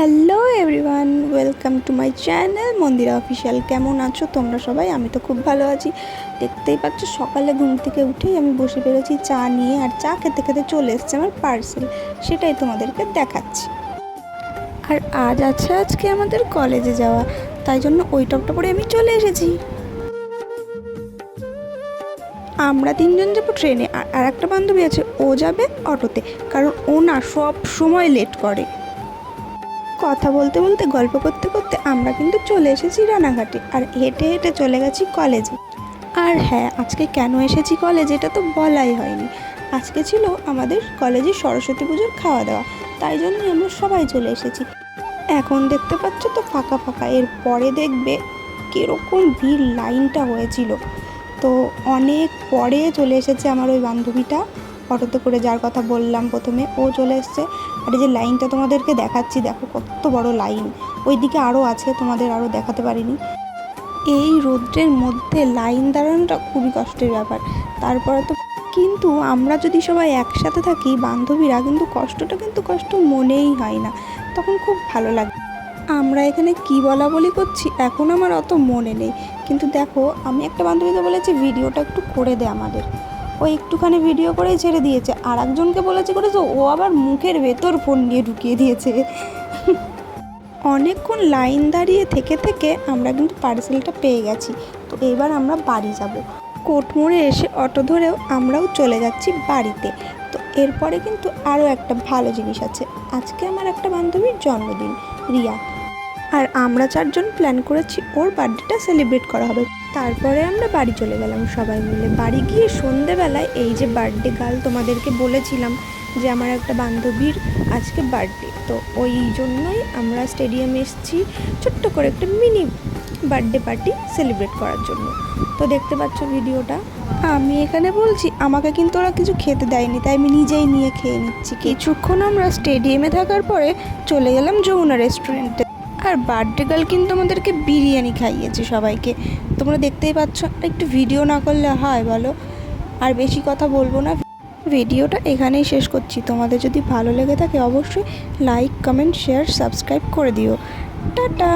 Hello everyone, welcome to my channel Mandira official. কেমন আছো তোমরা সবাই? আমি তো খুব ভালো আছি। দেখতেই পাচ্ছ সকালে ঘুম থেকে উঠেই আমি বসে পেরেছি চা নিয়ে, আর চা খেতে খেতে চলে এসছে আমার পার্সেল, সেটাই তোমাদেরকে দেখাচ্ছি। আর আজকে আমাদের কলেজে যাওয়া, তাই জন্য ওই টপটা পরে আমি চলে এসেছি। আমরা তিনজন যাবো ট্রেনে, আর একটা বান্ধবী আছে, ও যাবে অটোতে, কারণ ও না সব সময় লেট করে। কথা বলতে বলতে গল্প করতে করতে আমরা কিন্তু চলে এসেছি রানাঘাটে, আর হেঁটে হেঁটে চলে গেছি কলেজে। আর হ্যাঁ, আজকে কেন এসেছি কলেজে এটা তো বলাই হয়নি। আজকে ছিল আমাদের কলেজে সরস্বতী পুজোর খাওয়া দাওয়া, তাই জন্যই আমরা সবাই চলে এসেছি। এখন দেখতে পাচ্ছ তো ফাঁকা ফাঁকা, এর পরে দেখবে কীরকম ভিড় লাইনটা হয়েছিল। তো অনেক পরে চলে এসেছে আমার ওই বান্ধবীটা, অটোতে করে, যার কথা বললাম প্রথমে, ও চলে এসছে। আর এই যে লাইনটা তোমাদেরকে দেখাচ্ছি, দেখো কত বড় লাইন। ওইদিকে আরও আছে, তোমাদের আরও দেখাতে পারিনি। এই রৌদ্রের মধ্যে লাইন দাঁড়ানোটা খুবই কষ্টের ব্যাপার। তারপরে তো কিন্তু আমরা যদি সবাই একসাথে থাকি বান্ধবীরা, কিন্তু কষ্টটা কিন্তু কষ্ট মনেই হয় না, তখন খুব ভালো লাগে। আমরা এখানে কি বলা বলি করছি এখন আমার অত মনে নেই, কিন্তু দেখো আমি একটা বান্ধবীকে বলেছি ভিডিওটা একটু করে দে আমাদের, ও একটুখানি ভিডিও করেই ছেড়ে দিয়েছে। আর একজনকে বলেছে করেছে, ও আবার মুখের ভেতর ফোন নিয়ে ঢুকিয়ে দিয়েছে। অনেকক্ষণ লাইন দাঁড়িয়ে থেকে থেকে আমরা কিন্তু পার্সেলটা পেয়ে গেছি। তো এবার আমরা বাড়ি যাব। কোটমোড়ে এসে অটো ধরেও আমরাও চলে যাচ্ছি বাড়িতে। তো এরপরে কিন্তু আরও একটা ভালো জিনিস আছে। আজকে আমার একটা বান্ধবীর জন্মদিন, রিয়া, আর আমরা চারজন প্ল্যান করেছি ওর বার্থডেটা সেলিব্রেট করা হবে। তারপরে আমরা বাড়ি চলে গেলাম সবাই মিলে। বাড়ি গিয়ে সন্ধেবেলায় এই যে বার্থডে গার্ল তোমাদেরকে বলেছিলাম যে আমার একটা বান্ধবীর আজকে বার্থডে, তো ওই জন্যই আমরা স্টেডিয়ামে এসেছি ছোট্ট করে একটা মিনি বার্থডে পার্টি সেলিব্রেট করার জন্য। তো দেখতে পাচ্ছ ভিডিওটা। আমি এখানে বলছি, আমাকে কিন্তু ওরা কিছু খেতে দেয়নি, তাই আমি নিজেই নিয়ে খেয়ে নিচ্ছি। কিছুক্ষণ আমরা স্টেডিয়ামে থাকার পরে চলে গেলাম যমুনা রেস্টুরেন্টে। আর বার্থডে গার্ল কিন্তু আমাদেরকে বিরিয়ানি খাইয়েছে সবাইকে, তোমরা দেখতেই পাচ্ছ। একটু ভিডিও না করলে হয় বলো? আর বেশি কথা বলবো না, ভিডিওটা এখানেই শেষ করছি। তোমাদের যদি ভালো লেগে থাকে অবশ্যই লাইক, কমেন্ট, শেয়ার, সাবস্ক্রাইব করে দিও। টাটা।